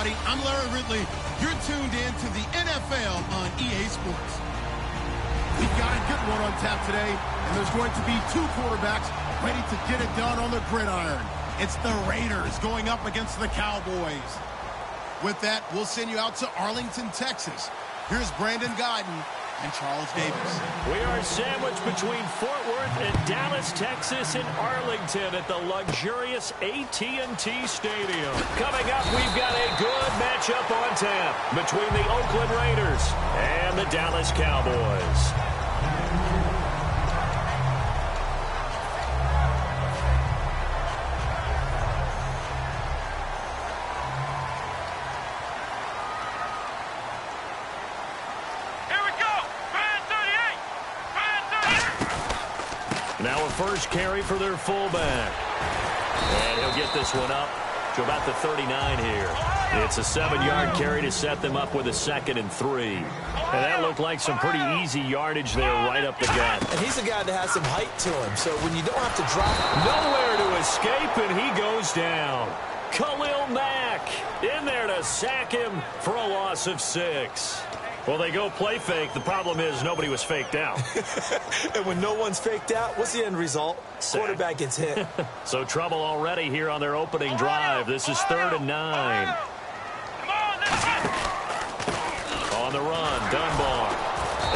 everybody. I'm Larry Ridley. You're tuned in to the NFL on EA Sports. We've got a good one on tap today, and there's going to be two quarterbacks ready to get it done on the gridiron. It's the Raiders going up against the Cowboys. With that, we'll send you out to Arlington, Texas. Here's Brandon Guyton and Charles Davis. We are sandwiched between Fort Worth and Dallas, Texas, and Arlington at the luxurious AT&T Stadium. Coming up, we've got a good matchup on tap between the Oakland Raiders and the Dallas Cowboys. Now a first carry for their fullback. And he'll get this one up to about the 39 here. It's a 7-yard carry to set them up with a 2nd and 3. And that looked like some pretty easy yardage there right up the gut. And he's a guy that has some height to him, so when you don't have to drop... Nowhere to escape, and he goes down. Khalil Mack in there to sack him for a loss of 6. Well, they go play fake. The problem is nobody was faked out. And when no one's faked out, what's the end result? Sack. Quarterback gets hit. So trouble already here on their opening drive. This is 3rd and 9. On the run, Dunbar.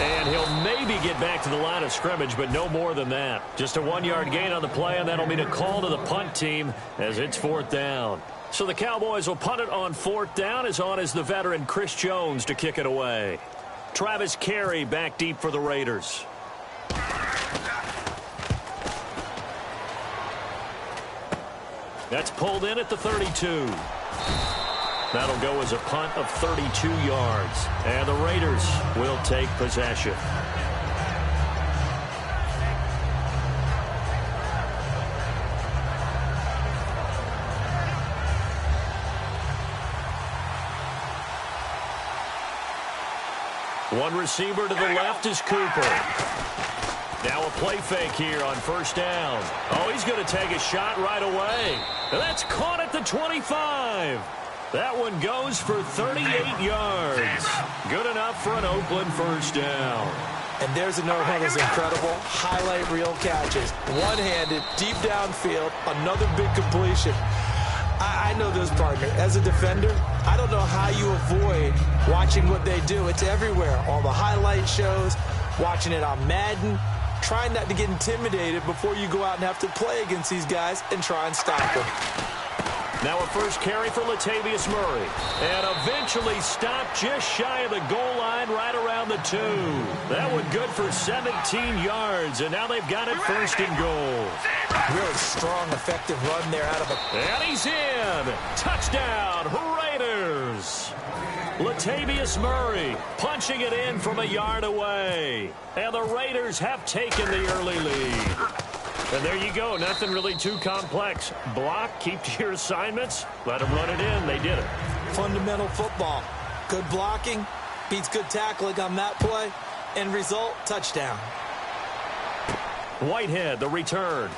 And he'll maybe get back to the line of scrimmage, but no more than that. Just a 1-yard gain on the play, and that'll mean a call to the punt team as it's 4th down. So the Cowboys will punt it on 4th down, as on is the veteran Chris Jones to kick it away. Travis Carey back deep for the Raiders. That's pulled in at the 32. That'll go as a punt of 32 yards. And the Raiders will take possession. One receiver to the left is Cooper. Now a play fake here on 1st down. Oh, he's going to take a shot right away. And that's caught at the 25. That one goes for 38 yards. Good enough for an Oakland 1st down. And there's another one that's incredible. Highlight reel catches. One-handed, deep downfield, another big completion. I know this, partner. As a defender, I don't know how you avoid watching what they do. It's everywhere. All the highlight shows, watching it on Madden, trying not to get intimidated before you go out and have to play against these guys and try and stop them. Now a first carry for Latavius Murray. And eventually stopped just shy of the goal line right around the 2. That one good for 17 yards. And now they've got it 1st and goal. Really strong, effective run there out of a... And he's in. Touchdown, Raiders. Latavius Murray punching it in from a yard away. And the Raiders have taken the early lead. And there you go. Nothing really too complex. Block, keep to your assignments, let them run it in. They did it. Fundamental football. Good blocking, beats good tackling on that play. End result, touchdown. Whitehead, the return.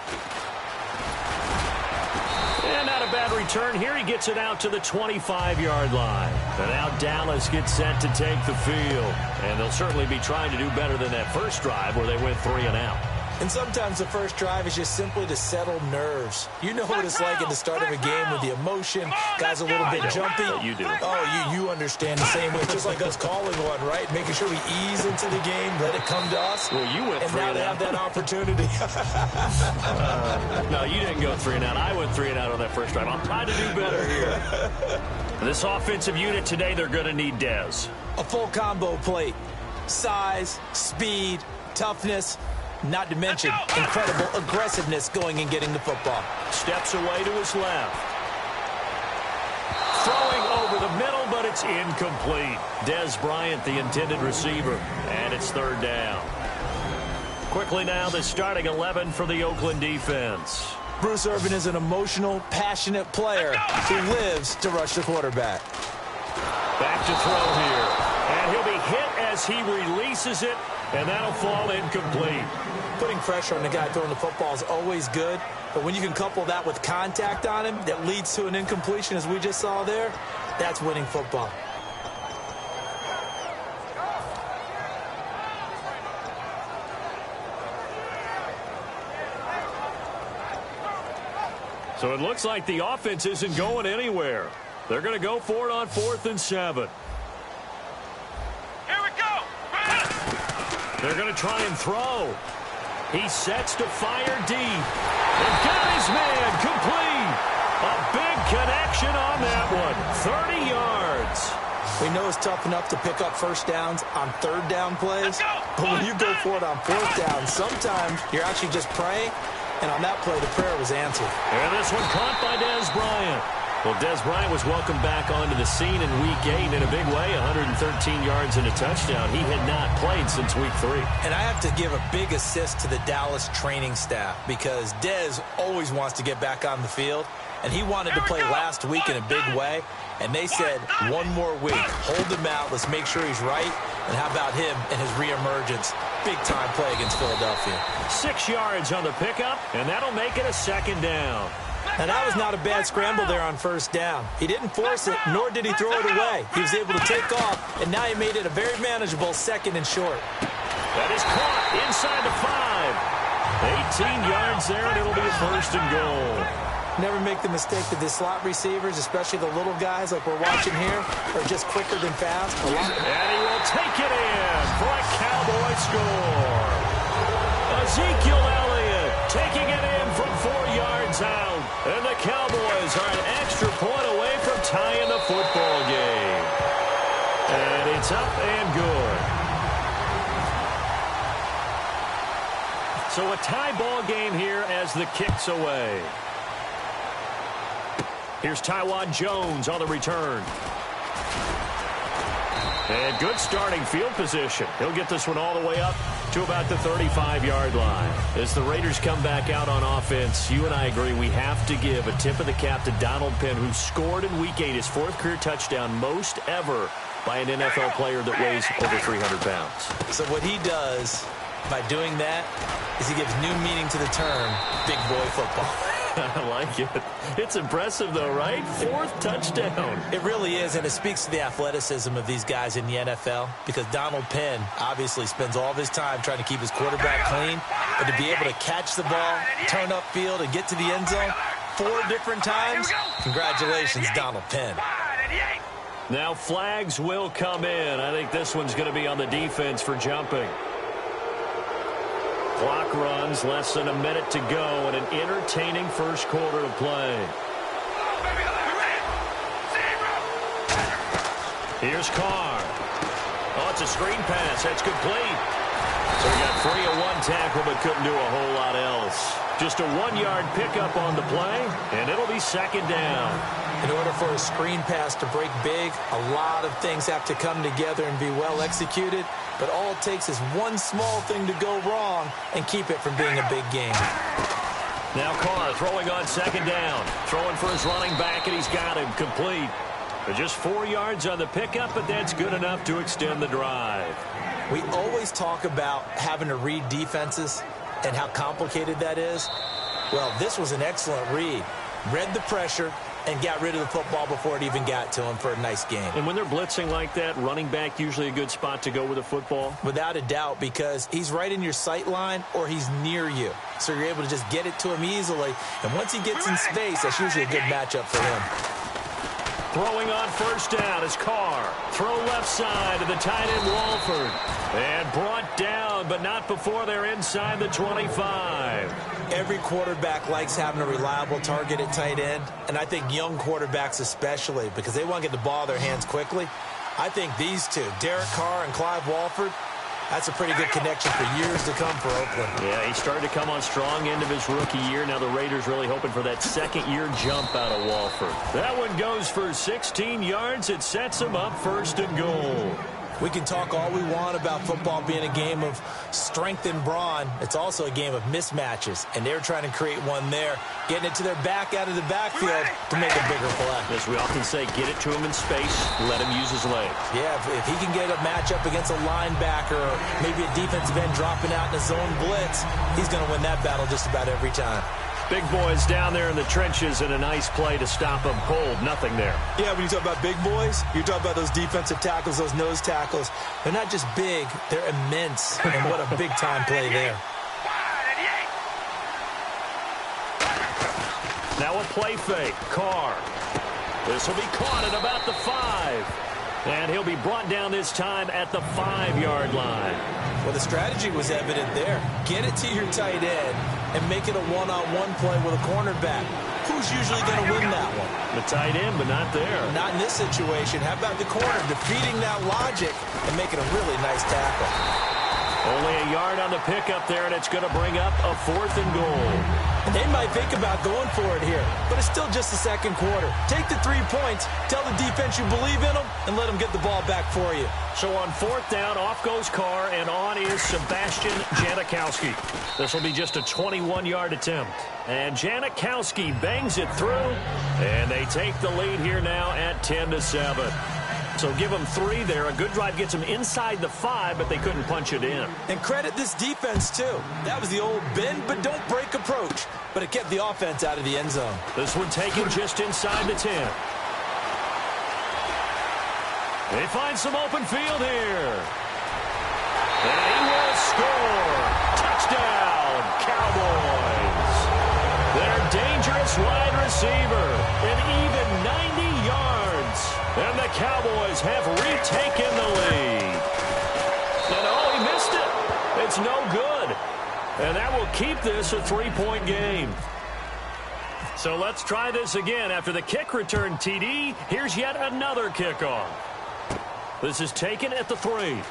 And not a bad return here. He gets it out to the 25-yard line. And now Dallas gets set to take the field. And they'll certainly be trying to do better than that first drive where they went 3 and out. And sometimes the first drive is just simply to settle nerves. You know what it's like at the start of a game with the emotion. Guys a little bit jumpy. You do. Oh, you understand the same way. Just like us calling one, right? Making sure we ease into the game, let it come to us. Well, you went 3 and out. And now they have that opportunity. No, you didn't go 3 and out. I went 3 and out on that first drive. I'm trying to do better here. This offensive unit today, they're going to need Dez. A full combo plate. Size, speed, toughness. Not to mention incredible aggressiveness going and getting the football. Steps away to his left. Throwing over the middle, but it's incomplete. Dez Bryant, the intended receiver, and it's 3rd down. Quickly now, the starting 11 for the Oakland defense. Bruce Irvin is an emotional, passionate player who lives to rush the quarterback. Back to throw here. And he'll be hit as he releases it, and that'll fall incomplete. Putting pressure on the guy throwing the football is always good, but when you can couple that with contact on him that leads to an incompletion, as we just saw there, That's winning football. So it looks like the offense isn't going anywhere. They're going to go for it on 4th and 7. Here we go. They're going to try and throw. He sets to fire deep. And got his man complete. A big connection on that one. 30 yards. We know it's tough enough to pick up first downs on 3rd down plays. But when you go for it on 4th down, sometimes you're actually just praying. And on that play, the prayer was answered. And this one caught by Dez Bryant. Well, Dez Bryant was welcomed back onto the scene in Week 8 in a big way, 113 yards and a touchdown. He had not played since Week 3. And I have to give a big assist to the Dallas training staff because Dez always wants to get back on the field, and he wanted to play last week in a big way, and they said, one more week, hold him out, let's make sure he's right, and how about him and his reemergence? Big-time play against Philadelphia. 6 yards on the pickup, and that'll make it a 2nd down. And that was not a bad scramble there on 1st down. He didn't force it, nor did he throw it away. He was able to take off, and now he made it a very manageable 2nd and short. That is caught inside the 5. 18 yards there, and it'll be a 1st and goal. Never make the mistake that the slot receivers, especially the little guys like we're watching here, are just quicker than fast. And he will take it in for a Cowboy score. Ezekiel Elliott taking it in from 4 yards out. And the Cowboys are an extra point away from tying the football game. And it's up and good. So a tie ball game here as the kick's away. Here's Tywan Jones on the return. And good starting field position. He'll get this one all the way up to about the 35-yard line. As the Raiders come back out on offense, you and I agree we have to give a tip of the cap to Donald Penn, who scored in Week 8 his 4th career touchdown, most ever by an NFL player that weighs over 300 pounds. So what he does by doing that is he gives new meaning to the term big boy football. I like it. It's impressive, though, right? 4th touchdown. It really is, and it speaks to the athleticism of these guys in the NFL because Donald Penn obviously spends all of his time trying to keep his quarterback clean, but to be able to catch the ball, turn upfield, and get to the end zone 4 different times, congratulations, Donald Penn. Now flags will come in. I think this one's going to be on the defense for jumping. Clock runs, less than a minute to go, and an entertaining first quarter to play. Here's Carr. Oh, it's a screen pass. That's complete. So he got free of 1 tackle, but couldn't do a whole lot else. Just a 1-yard pickup on the play, and it'll be 2nd down. In order for a screen pass to break big, a lot of things have to come together and be well executed. But all it takes is one small thing to go wrong and keep it from being a big game. Now Carr throwing on 2nd down. Throwing for his running back, and he's got him complete. Just 4 yards on the pickup, but that's good enough to extend the drive. We always talk about having to read defenses and how complicated that is. Well, this was an excellent read. Read the pressure and got rid of the football before it even got to him for a nice game. And when they're blitzing like that, running back usually a good spot to go with a football? Without a doubt, because he's right in your sight line or he's near you. So you're able to just get it to him easily. And once he gets in space, that's usually a good matchup for him. Throwing on 1st down is Carr. Throw left side to the tight end Walford. And brought down, but not before they're inside the 25. Every quarterback likes having a reliable target at tight end, and I think young quarterbacks especially, because they want to get the ball in their hands quickly. I think these two, Derek Carr and Clive Walford, that's a pretty good connection for years to come for Oakland. Yeah, he started to come on strong end of his rookie year. Now the Raiders really hoping for that 2nd-year jump out of Walford. That one goes for 16 yards. It sets him up 1st and goal. We can talk all we want about football being a game of strength and brawn. It's also a game of mismatches, and they're trying to create one there, getting it to their back out of the backfield to make a bigger play. As we often say, get it to him in space, let him use his legs. Yeah, if he can get a matchup against a linebacker or maybe a defensive end dropping out in a zone blitz, he's going to win that battle just about every time. Big boys down there in the trenches, and a nice play to stop them cold. Nothing there. Yeah, when you talk about big boys, you're talking about those defensive tackles, those nose tackles. They're not just big, they're immense. And what a big-time play there. Now a play fake. Carr. This will be caught at about the 5. And he'll be brought down this time at the 5-yard line. Well, the strategy was evident there. Get it to your tight end and make it a one-on-one play with a cornerback. Who's usually going to win that one? The tight end, but not there. Not in this situation. How about the corner defeating that logic and making a really nice tackle? Only a yard on the pickup there, and it's going to bring up a 4th and goal. They might think about going for it here, but it's still just the second quarter. Take the 3 points, tell the defense you believe in them, and let them get the ball back for you. So on 4th down, off goes Carr, and on is Sebastian Janikowski. This will be just a 21-yard attempt. And Janikowski bangs it through, and they take the lead here now at 10-7. So give them 3 there. A good drive gets them inside the 5, but they couldn't punch it in. And credit this defense, too. That was the old bend but don't break approach, but it kept the offense out of the end zone. This one taken just inside the 10. They find some open field here. And he will score. Touchdown, Cowboys. Their dangerous wide receiver, an even 90 yards. And the Cowboys have retaken the lead. And oh, he missed it. It's no good. And that will keep this a 3-point game. So let's try this again. After the kick return TD, here's yet another kickoff. This is taken at the 3.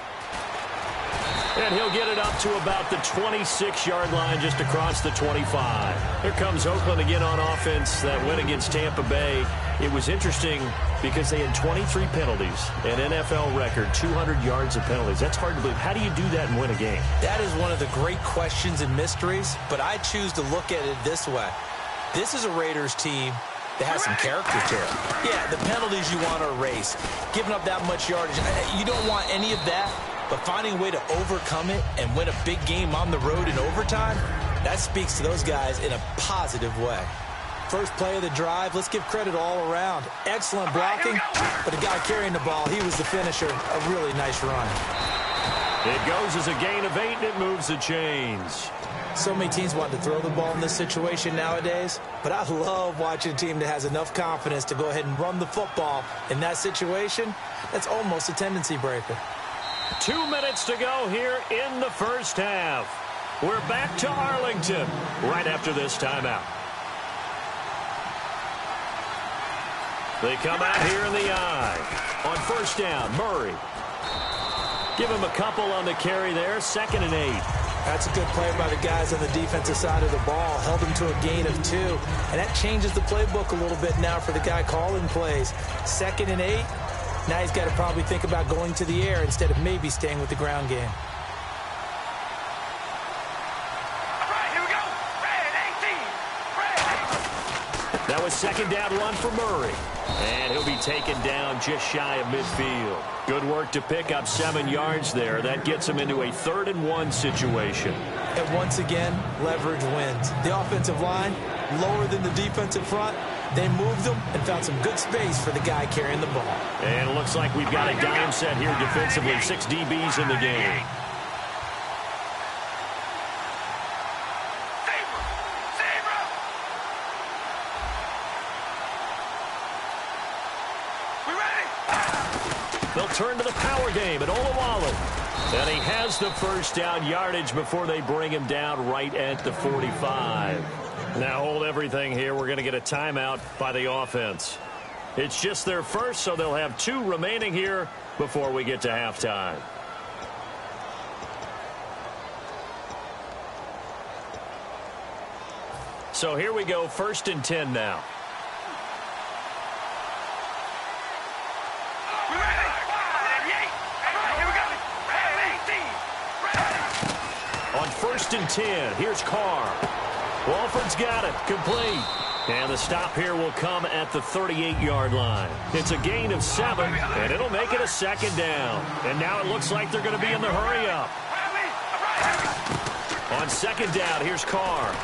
And he'll get it up to about the 26-yard line, just across the 25. Here comes Oakland again on offense. That win against Tampa Bay. It was interesting because they had 23 penalties, an NFL record, 200 yards of penalties. That's hard to believe. How do you do that and win a game? That is one of the great questions and mysteries, but I choose to look at it this way. This is a Raiders team that has some character to it. Yeah, the penalties you want to erase, giving up that much yardage. You don't want any of that. But finding a way to overcome it and win a big game on the road in overtime, that speaks to those guys in a positive way. First play of the drive, let's give credit all around. Excellent blocking, but the guy carrying the ball, he was the finisher. A really nice run. It goes as a gain of 8, and it moves the chains. So many teams want to throw the ball in this situation nowadays, but I love watching a team that has enough confidence to go ahead and run the football. In that situation, that's almost a tendency breaker. 2 minutes to go here in the first half. We're back to Arlington right after this timeout. They come out here in the eye. On first down, Murray. Give him a couple on the carry there. 2nd and 8. That's a good play by the guys on the defensive side of the ball. Held them to a gain of 2. And that changes the playbook a little bit now for the guy calling plays. 2nd and 8. Now he's got to probably think about going to the air instead of maybe staying with the ground game. All right, here we go. Red 18. That was 2nd down run for Murray. And he'll be taken down just shy of midfield. Good work to pick up 7 yards there. That gets him into a 3rd and 1 situation. And once again, leverage wins. The offensive line, lower than the defensive front. They moved them and found some good space for the guy carrying the ball. And it looks like we've got a dime set here defensively. 6 DBs in the game. They'll turn to the power game at Olawale. And he has the first down yardage before they bring him down right at the 45. Now hold everything here. We're going to get a timeout by the offense. It's just their first, so they'll have 2 remaining here before we get to halftime. So here we go, 1st and 10 now. On 1st and 10, here's Carr. Walford's got it, complete. And the stop here will come at the 38-yard line. It's a gain of 7, and it'll make it a 2nd down. And now it looks like they're going to be in the hurry-up. On 2nd down, here's Carr.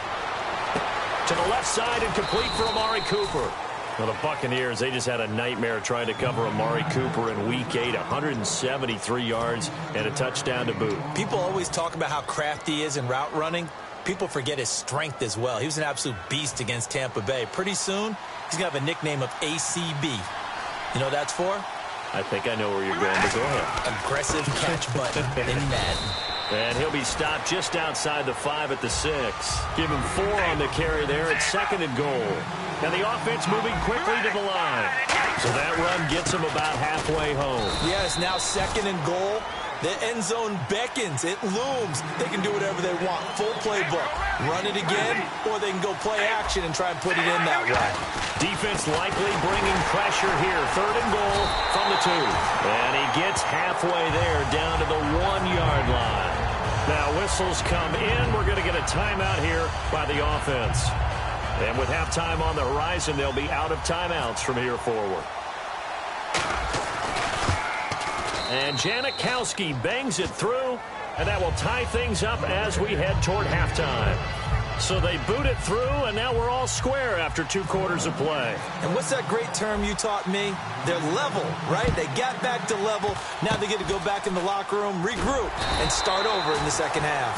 To the left side and complete for Amari Cooper. Well, the Buccaneers, they just had a nightmare trying to cover Amari Cooper in Week 8. 173 yards and a touchdown to boot. People always talk about how crafty he is in route running. People forget his strength as well. He was an absolute beast against Tampa Bay. Pretty soon, he's going to have a nickname of ACB. You know what that's for? I think I know where you're going, but go ahead. Aggressive catch button in Madden. And he'll be stopped just outside the 5 at the 6. Give him 4 on the carry there at 2nd and goal. And the offense moving quickly to the line. So that run gets him about halfway home. Yes, now 2nd and goal. The end zone beckons. It looms. They can do whatever they want. Full playbook. Run it again, or they can go play action and try and put it in that way. Defense likely bringing pressure here. 3rd and goal from the 2. And he gets halfway there down to the 1-yard line. Now whistles come in. We're going to get a timeout here by the offense. And with halftime on the horizon, they'll be out of timeouts from here forward. And Janikowski bangs it through, and that will tie things up as we head toward halftime. So they boot it through, and now we're all square after 2 quarters of play. And what's that great term you taught me? They're level, right? They got back to level. Now they get to go back in the locker room, regroup, and start over in the second half.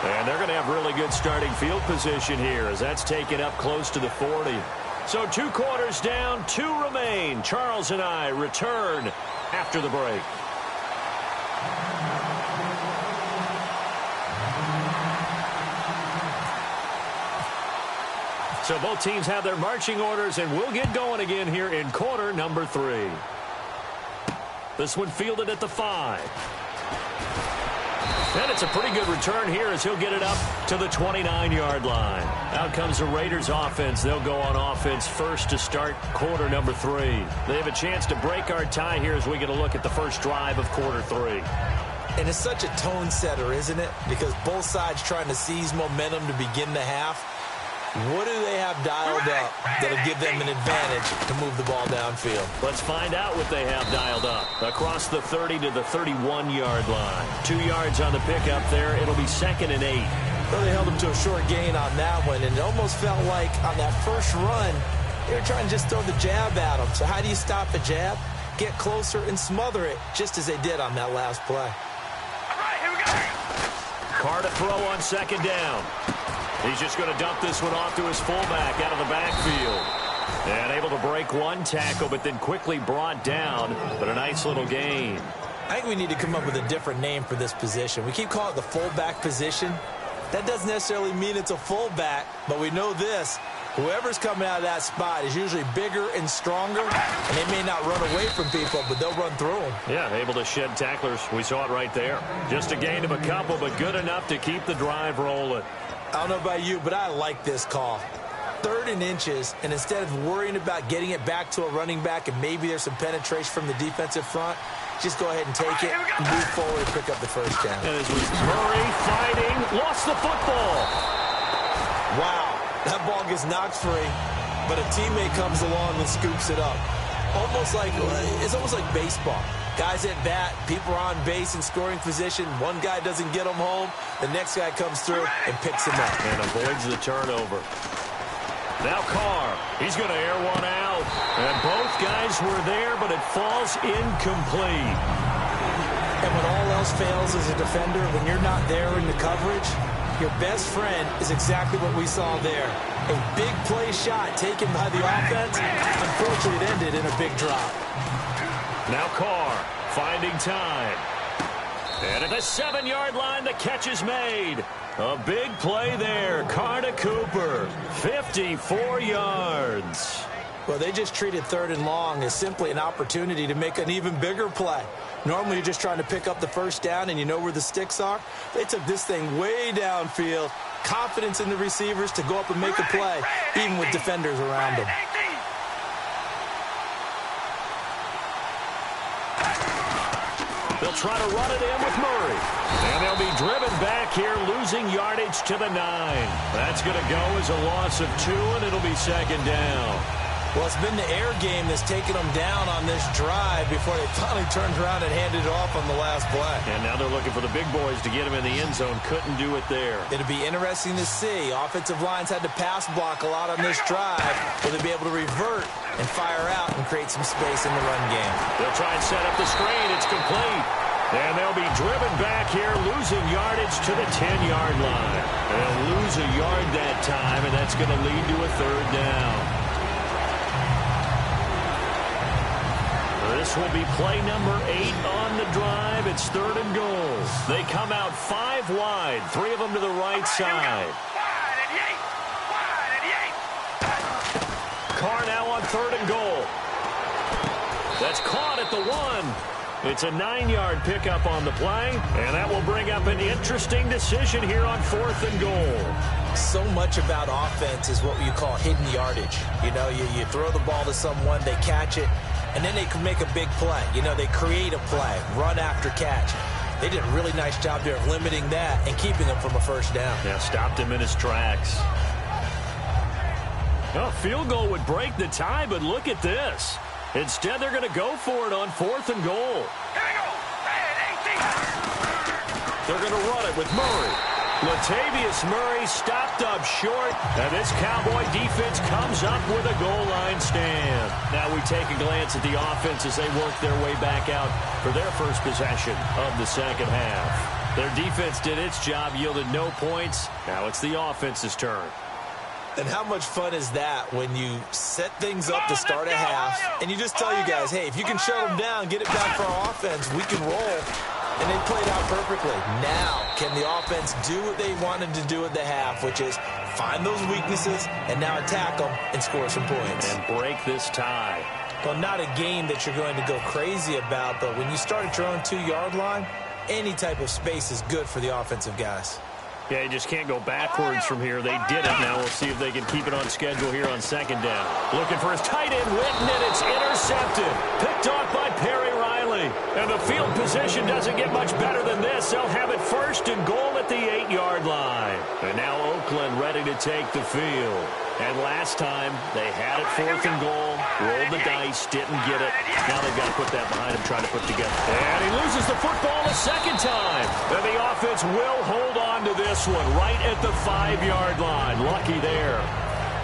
And they're going to have really good starting field position here as that's taken up close to the 40. So 2 quarters down, 2 remain. Charles and I return after the break. So both teams have their marching orders, and we'll get going again here in quarter number 3. This one fielded at the 5. And it's a pretty good return here as he'll get it up to the 29-yard line. Out comes the Raiders offense. They'll go on offense first to start quarter number 3. They have a chance to break our tie here as we get a look at the first drive of quarter 3. And it's such a tone setter, isn't it? Because both sides trying to seize momentum to begin the half. What do they have dialed up that'll give them an advantage to move the ball downfield? Let's find out what they have dialed up. Across the 30 to the 31-yard line. 2 yards on the pickup there. It'll be 2nd and 8. Well, they held them to a short gain on that one, and it almost felt like on that first run, they were trying to just throw the jab at them. So how do you stop a jab? Get closer and smother it, just as they did on that last play. All right, here we go. Carr to throw on 2nd down. He's just going to dump this one off to his fullback out of the backfield. And able to break 1 tackle, but then quickly brought down. But a nice little gain. I think we need to come up with a different name for this position. We keep calling it the fullback position. That doesn't necessarily mean it's a fullback, but we know this. Whoever's coming out of that spot is usually bigger and stronger, and they may not run away from people, but they'll run through them. Yeah, able to shed tacklers. We saw it right there. Just a gain of a couple, but good enough to keep the drive rolling. I don't know about you, but I like this call. 3rd and inches, and instead of worrying about getting it back to a running back and maybe there's some penetration from the defensive front, just go ahead and take it and move forward and pick up the first down. And as Murray fighting, lost the football. Wow, that ball gets knocked free, but a teammate comes along and scoops it up. It's almost like baseball. Guys at bat, people are on base in scoring position. One guy doesn't get them home. The next guy comes through and picks him up. And avoids the turnover. Now Carr, he's going to air one out. And both guys were there, but it falls incomplete. And when all else fails as a defender, when you're not there in the coverage, your best friend is exactly what we saw there. A big play shot taken by the offense. Unfortunately, it ended in a big drop. Now Carr finding time. And at the 7-yard line, the catch is made. A big play there. Carr to Cooper. 54 yards. Well, they just treated 3rd and long as simply an opportunity to make an even bigger play. Normally, you're just trying to pick up the first down and you know where the sticks are. They took this thing way downfield. Confidence in the receivers to go up and make a play, even with defenders around them. They'll try to run it in with Murray. And they'll be driven back here, losing yardage to the 9. That's going to go as a loss of 2, and it'll be 2nd down. Well, it's been the air game that's taken them down on this drive before they finally turned around and handed it off on the last play. And now they're looking for the big boys to get him in the end zone. Couldn't do it there. It'll be interesting to see. Offensive lines had to pass block a lot on this drive. Will they be able to revert and fire out and create some space in the run game? They'll try and set up the screen. It's complete. And they'll be driven back here, losing yardage to the 10-yard line. They'll lose a yard that time, and that's going to lead to a third down. This will be play number 8 on the drive. It's 3rd and goal. They come out 5 wide, 3 of them to the right side. Carr now on 3rd and goal. That's caught at the 1. It's a 9-yard pickup on the play, and that will bring up an interesting decision here on 4th and goal. So much about offense is what you call hidden yardage. You know, you throw the ball to someone, they catch it, and then they can make a big play. You know, they create a play, run after catch. They did a really nice job there of limiting that and keeping him from a first down. Yeah, stopped him in his tracks. A field goal would break the tie, but look at this. Instead, they're going to go for it on 4th and goal. They're going to run it with Murray. Latavius Murray stopped up short, and this Cowboy defense comes up with a goal line stand. Now we take a glance at the offense as they work their way back out for their first possession of the second half. Their defense did its job, yielded no points. Now it's the offense's turn. And how much fun is that when you set things up to start a half, and you just tell you guys, hey, if you can shut them down, get it back for our offense, we can roll. And they played out perfectly. Now, can the offense do what they wanted to do at the half, which is find those weaknesses and now attack them and score some points. And break this tie. Well, not a game that you're going to go crazy about, but when you start at your own 2-yard line, any type of space is good for the offensive guys. Yeah, you just can't go backwards from here. They did it. Now we'll see if they can keep it on schedule here on 2nd down. Looking for his tight end, Witten, and it's intercepted. Picked off by Perry Riley. And the field position doesn't get much better than this. They'll have it 1st and goal at the 8-yard line. And now Oakland ready to take the field. And last time, they had it 4th and goal, rolled the dice, didn't get it. Now they've got to put that behind him, trying to put together. And he loses the football a 2nd time. And the offense will hold on to this one right at the 5-yard line. Lucky there.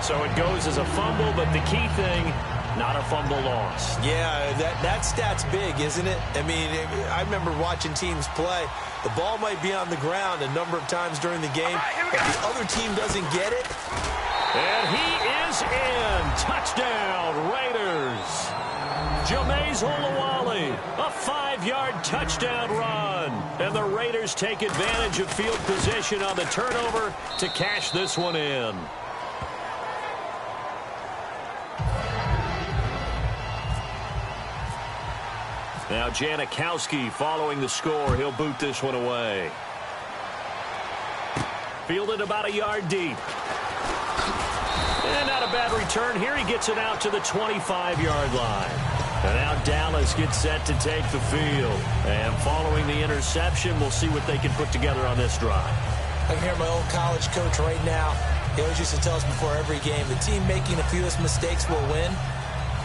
So it goes as a fumble, but the key thing, not a fumble loss. Yeah, that stat's big, isn't it? I mean, I remember watching teams play. The ball might be on the ground a number of times during the game, but the other team doesn't get it. And he is in. Touchdown, Raiders. Jameis Olawale, a 5-yard touchdown run. And the Raiders take advantage of field position on the turnover to cash this one in. Now Janikowski following the score. He'll boot this one away. Fielded about a yard deep. And not a bad return here. He gets it out to the 25-yard line. And now Dallas gets set to take the field. And following the interception, we'll see what they can put together on this drive. I can hear my old college coach right now. He always used to tell us before every game, the team making the fewest mistakes will win.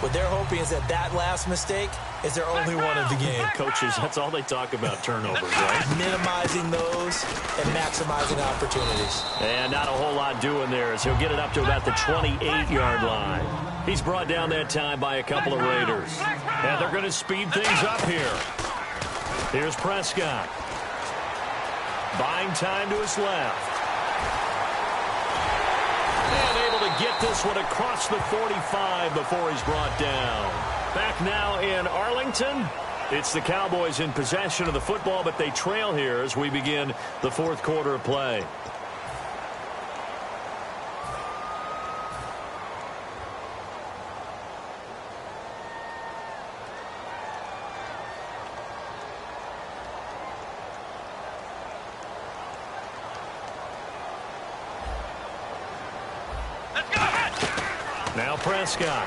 What they're hoping is that last mistake is their only one of the game. Coaches, that's all they talk about, turnovers, right? Minimizing those and maximizing opportunities. And not a whole lot doing there as he'll get it up to about the 28-yard line. He's brought down that time by a couple of Raiders. And they're going to speed things up here. Here's Prescott. Buying time to his left. And able to get this one across the 45 before he's brought down. Back now in Arlington. It's the Cowboys in possession of the football, but they trail here as we begin the 4th quarter of play. Now Prescott.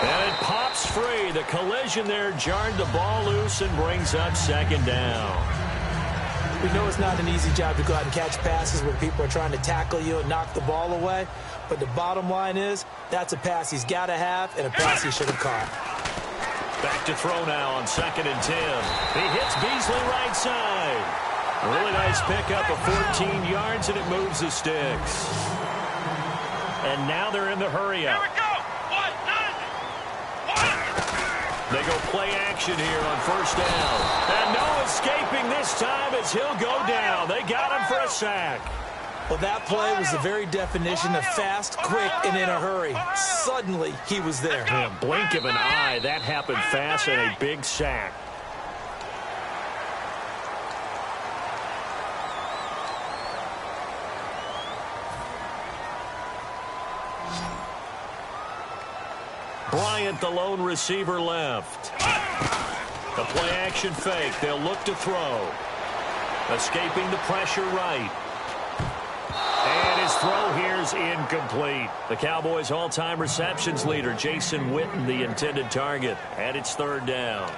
And it pops free. The collision there jarred the ball loose and brings up 2nd down. We know it's not an easy job to go out and catch passes when people are trying to tackle you and knock the ball away. But the bottom line is, that's a pass he's got to have and a pass he should have caught. Back to throw now on 2nd and 10. He hits Beasley right side. A really nice pickup of 14 yards, and it moves the sticks. And now they're in the hurry up. Here we go. 1, 9, 1. They go play action here on 1st down. And no escaping this time as he'll go down. They got him for a sack. Well, that play was the very definition of fast, quick, and in a hurry. Suddenly, he was there. In a blink of an eye, that happened fast and a big sack. Bryant, the lone receiver, left. The play action fake. They'll look to throw. Escaping the pressure right. And his throw here is incomplete. The Cowboys' all-time receptions leader, Jason Witten, the intended target. And it's 3rd down.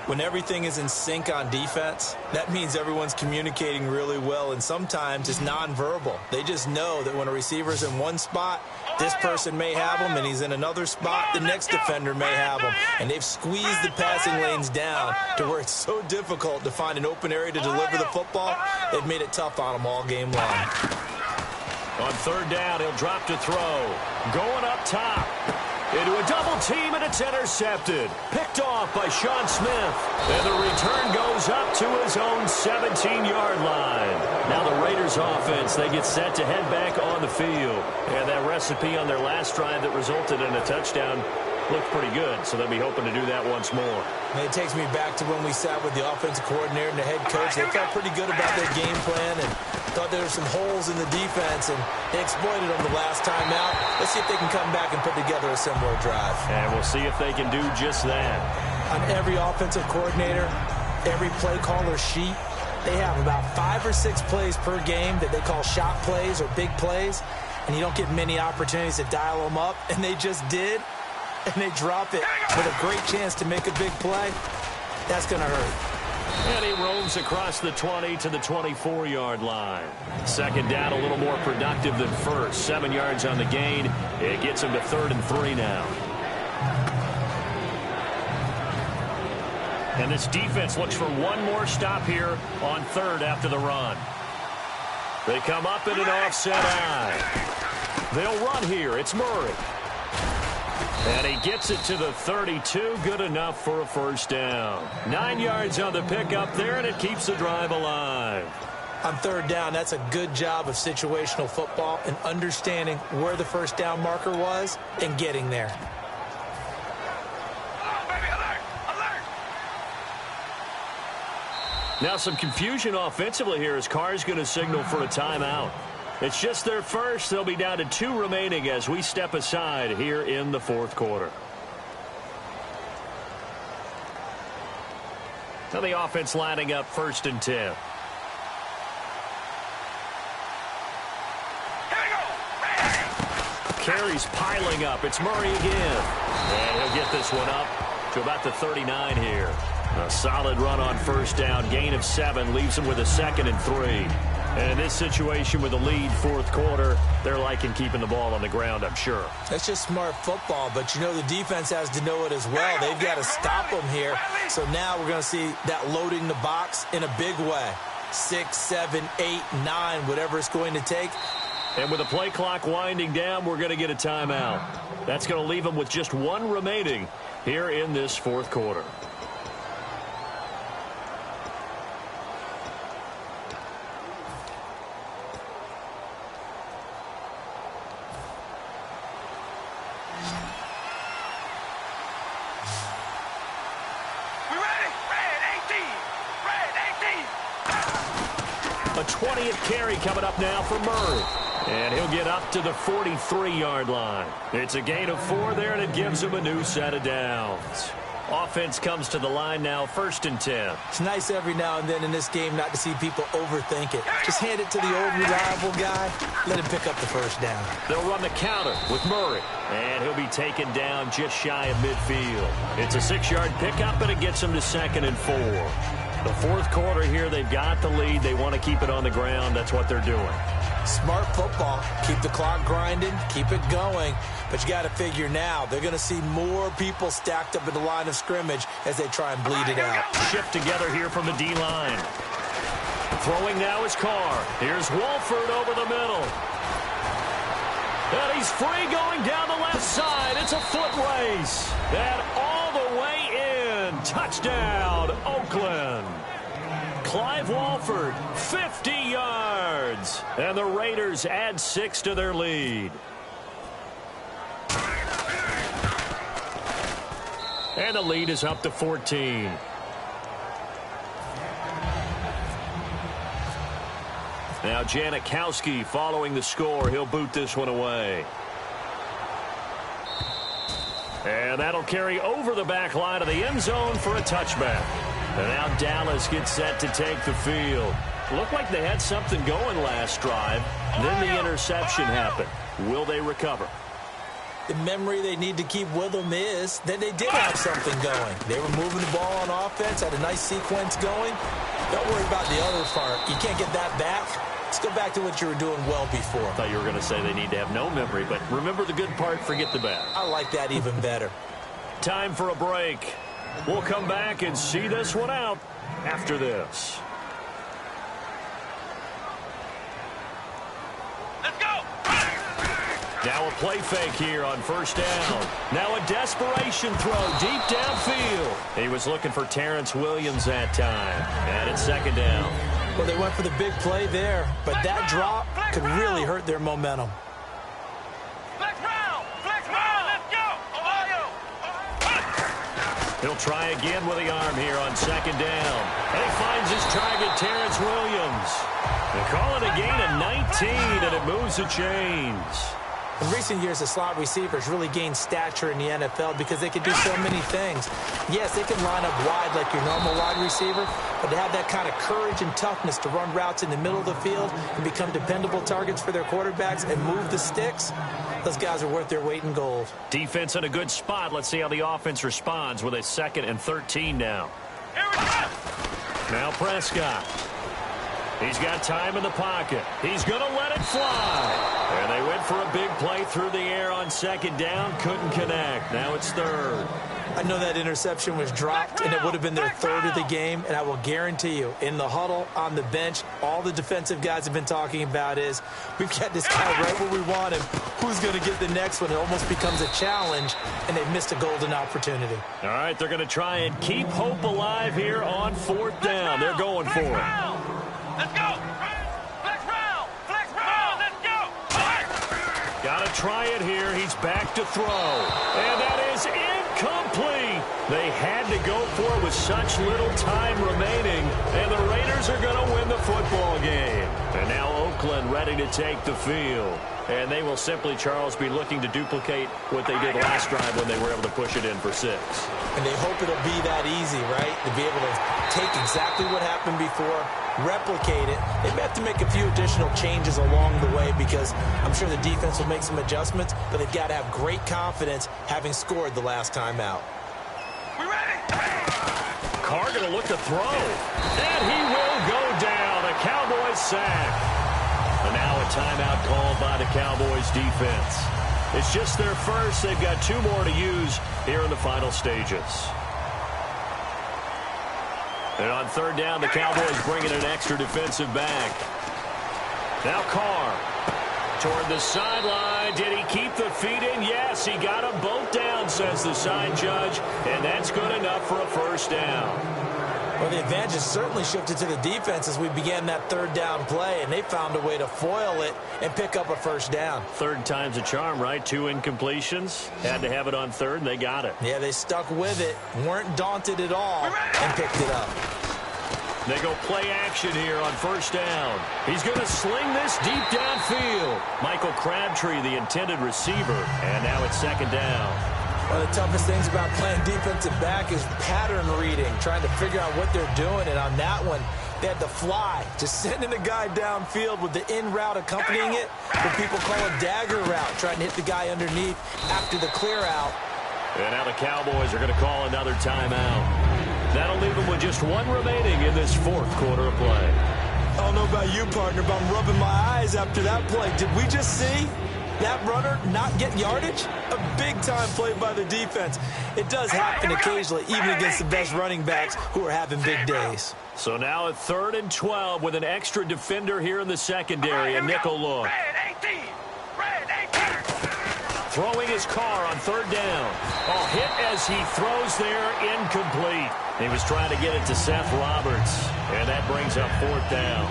When everything is in sync on defense, that means everyone's communicating really well, and sometimes it's nonverbal. They just know that when a receiver's in one spot, this person may have him, and he's in another spot, the next defender may have him. And they've squeezed the passing lanes down to where it's so difficult to find an open area to deliver the football. They've made it tough on them all game long. On 3rd down, he'll drop to throw. Going up top. Into a double team, and it's intercepted. Picked off by Sean Smith. And the return goes up to his own 17-yard line. Now the Raiders offense, they get set to head back on the field. And that recipe on their last drive that resulted in a touchdown looked pretty good, so they'll be hoping to do that once more. And it takes me back to when we sat with the offensive coordinator and the head coach. They felt pretty good about their game plan and thought there were some holes in the defense, and they exploited them the last time out. Let's see if they can come back and put together a similar drive. And we'll see if they can do just that. On every offensive coordinator, every play caller sheet, they have about 5 or 6 plays per game that they call shot plays or big plays, and you don't get many opportunities to dial them up, and they just did, and they drop it with a great chance to make a big play. That's going to hurt. And he roams across the 20 to the 24-yard line. 2nd down, a little more productive than 1st. 7 yards on the gain. It gets him to 3rd and 3 now. And this defense looks for one more stop here on 3rd after the run. They come up in an offset eye. They'll run here. It's Murray. And he gets it to the 32. Good enough for a 1st down. 9 yards on the pickup there, and it keeps the drive alive. On 3rd down, that's a good job of situational football and understanding where the 1st down marker was and getting there. Now some confusion offensively here as Carr's going to signal for a timeout. It's just their first. They'll be down to 2 remaining as we step aside here in the 4th quarter. Now the offense lining up 1st and 10. Carries piling up. It's Murray again. And he'll get this one up to about the 39 here. A solid run on 1st down. Gain of 7 leaves him with a 2nd and 3. And in this situation with a lead 4th quarter, they're liking keeping the ball on the ground, I'm sure. That's just smart football, but you know the defense has to know it as well. They've got to stop them here. So now we're going to see that loading the box in a big way. 6, 7, 8, 9, whatever it's going to take. And with the play clock winding down, we're going to get a timeout. That's going to leave them with just 1 remaining here in this 4th quarter. A 20th carry coming up now for Murray. And he'll get up to the 43-yard line. It's a gain of 4 there, and it gives him a new set of downs. Offense comes to the line now, 1st and 10. It's nice every now and then in this game not to see people overthink it. Just hand it to the old reliable guy. Let him pick up the 1st down. They'll run the counter with Murray. And he'll be taken down just shy of midfield. It's a 6-yard pickup, and it gets him to 2nd and 4. The fourth quarter here, they've got the lead. They want to keep it on the ground. That's what they're doing. Smart football. Keep the clock grinding. Keep it going. But you got to figure now, they're going to see more people stacked up in the line of scrimmage as they try and bleed it out. Shift together here from the D-line. Throwing now is Carr. Here's Walford over the middle. And he's free going down the left side. It's a foot race. And all the way in. Touchdown, Oakland. Clive Walford, 50 yards. And the Raiders add 6 to their lead. And the lead is up to 14. Now Janikowski following the score. He'll boot this one away. And that'll carry over the back line of the end zone for a touchback. And now Dallas gets set to take the field. Looked like they had something going last drive. Then the interception happened. Will they recover? The memory they need to keep with them is that they did have something going. They were moving the ball on offense, had a nice sequence going. Don't worry about the other part. You can't get that back. Let's go back to what you were doing well before. I thought you were going to say they need to have no memory, but remember the good part, forget the bad. I like that even better. Time for a break. We'll come back and see this one out after this. Let's go. Now a play fake here on first down. Now a desperation throw deep downfield. He was looking for Terrence Williams that time. And it's second down. Well, they went for the big play there, but that drop could really hurt their momentum. Flex round. Let's go. Ohio. He'll try again with the arm here on second down. And he finds his target, Terrence Williams. They call it a gain of 19, and it moves the chains. In recent years, the slot receivers really gained stature in the NFL because they can do so many things. Yes, they can line up wide like your normal wide receiver, but to have that kind of courage and toughness to run routes in the middle of the field and become dependable targets for their quarterbacks and move the sticks, those guys are worth their weight in gold. Defense in a good spot. Let's see how the offense responds with a 2nd and 13 now. Here we go. Now Prescott. He's got time in the pocket. He's going to let it fly. And they went for a big play through the air on second down. Couldn't connect. Now it's third. I know that interception was dropped, and it would have been their third of the game, and I will guarantee you, in the huddle, on the bench, all the defensive guys have been talking about is, we've got this guy right where we want him. Who's going to get the next one? It almost becomes a challenge, and they've missed a golden opportunity. All right, they're going to try and keep hope alive here on 4th down. They're going for it. Let's go. Flex round. Let's go. Got to try it here. He's back to throw. And that is incomplete. They had to go for it with such little time remaining. And the Raiders are going to win the football game. And now Oakland ready to take the field. And they will simply, Charles, be looking to duplicate what they did last drive when they were able to push it in for 6. And they hope it'll be that easy, right? To be able to take exactly what happened before, replicate it. They may have to make a few additional changes along the way because I'm sure the defense will make some adjustments, but they've got to have great confidence having scored the last time out. We ready? Carr going to look to throw. And he will go down. A Cowboys sack. And now a timeout called by the Cowboys defense. It's just their first. They've got 2 more to use here in the final stages. And on 3rd down, the Cowboys bringing an extra defensive back. Now Carr toward the sideline. Did he keep the feet in? Yes, he got them both down, says the side judge. And that's good enough for a 1st down. Well, the advantage has certainly shifted to the defense as we began that 3rd down play, and they found a way to foil it and pick up a 1st down. 3rd time's a charm, right? 2 incompletions. Had to have it on 3rd, and they got it. Yeah, they stuck with it, weren't daunted at all, and picked it up. They go play action here on 1st down. He's going to sling this deep downfield. Michael Crabtree, the intended receiver, and now it's 2nd down. One of the toughest things about playing defensive back is pattern reading, trying to figure out what they're doing. And on that one, they had the fly, just sending the guy downfield with the in route accompanying it, what people call a dagger route, trying to hit the guy underneath after the clear out. And now the Cowboys are going to call another timeout. That'll leave them with just one remaining in this fourth quarter of play. I don't know about you, partner, but I'm rubbing my eyes after that play. Did we just see that runner not get yardage? A big-time play by the defense. It does happen occasionally, even against the best running backs who are having big days. So now a 3rd and 12 with an extra defender here in the secondary. A nickel look. Throwing his car on 3rd down. Oh, hit as he throws there, incomplete. He was trying to get it to Seth Roberts, and that brings up 4th down.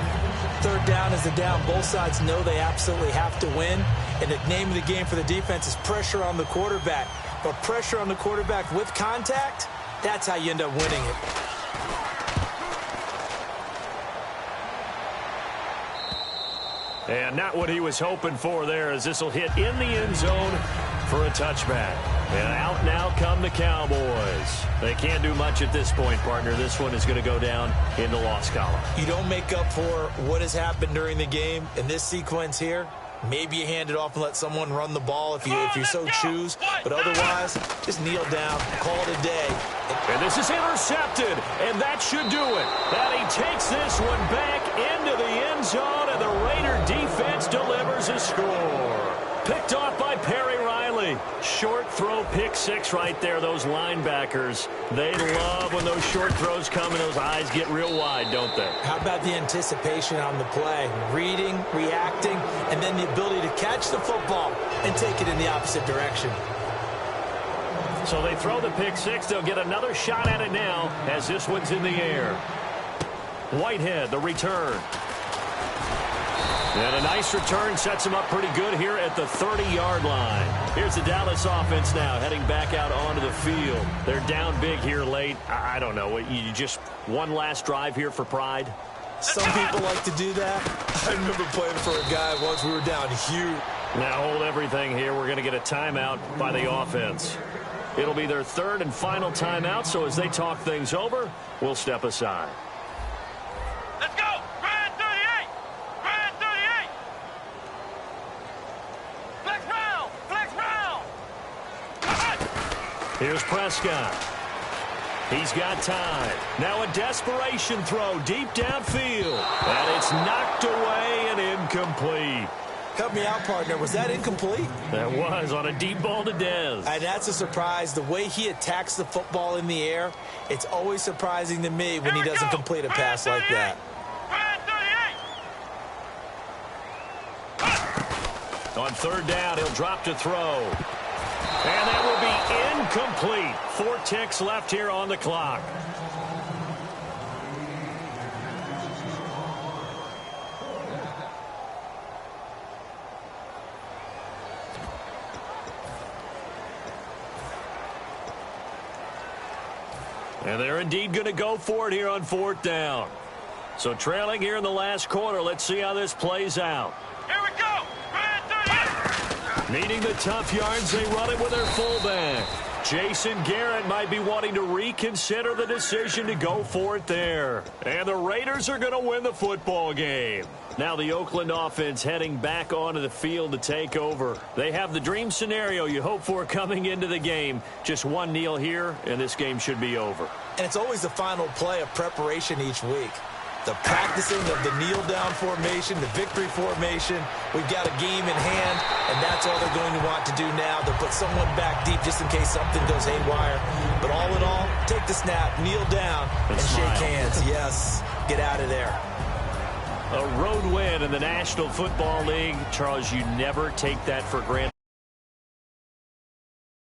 3rd down is the down. Both sides know they absolutely have to win, and the name of the game for the defense is pressure on the quarterback. But pressure on the quarterback with contact, that's how you end up winning it. And not what he was hoping for there, as this will hit in the end zone for a touchback. And out now come the Cowboys. They can't do much at this point, partner. This one is going to go down in the loss column. You don't make up for what has happened during the game in this sequence here. Maybe you hand it off and let someone run the ball if you so choose. But otherwise, just kneel down, call it a day. And this is intercepted, and that should do it. That he takes this one back into the end zone, and the Raider defense delivers a score. Picked off by Perry Riley. Short throw, pick 6 right there. Those linebackers, they love when those short throws come and those eyes get real wide, don't they? How about the anticipation on the play? Reading, reacting, and then the ability to catch the football and take it in the opposite direction. So they throw the pick 6. They'll get another shot at it now as this one's in the air. Whitehead, the return. And a nice return sets him up pretty good here at the 30-yard line. Here's the Dallas offense now heading back out onto the field. They're down big here late. I don't know. You just one last drive here for pride? Some people like to do that. I remember playing for a guy once. We were down huge. Now hold everything here. We're going to get a timeout by the offense. It'll be their 3rd and final timeout, so as they talk things over, we'll step aside. Let's go! Grand 38! Grand 38! Flex round! Flex round! Here's Prescott. He's got time. Now a desperation throw deep downfield. And it's knocked away and incomplete. Help me out, partner. Was that incomplete? That was on a deep ball to Dez. And that's a surprise. The way he attacks the football in the air, it's always surprising to me when he doesn't complete a pass like that. On 3rd down, he'll drop to throw. And that will be incomplete. 4 ticks left here on the clock. And they're indeed going to go for it here on 4th down. So trailing here in the last quarter, let's see how this plays out. Here we go! Needing the tough yards, they run it with their fullback. Jason Garrett might be wanting to reconsider the decision to go for it there. And the Raiders are going to win the football game. Now the Oakland offense heading back onto the field to take over. They have the dream scenario you hope for coming into the game. Just one kneel here, and this game should be over. And it's always the final play of preparation each week. The practicing of the kneel-down formation, the victory formation. We've got a game in hand, and that's all they're going to want to do now. They'll put someone back deep just in case something goes haywire. But all in all, take the snap, kneel down, and shake hands. Yes, get out of there. A road win in the National Football League. Charles, you never take that for granted.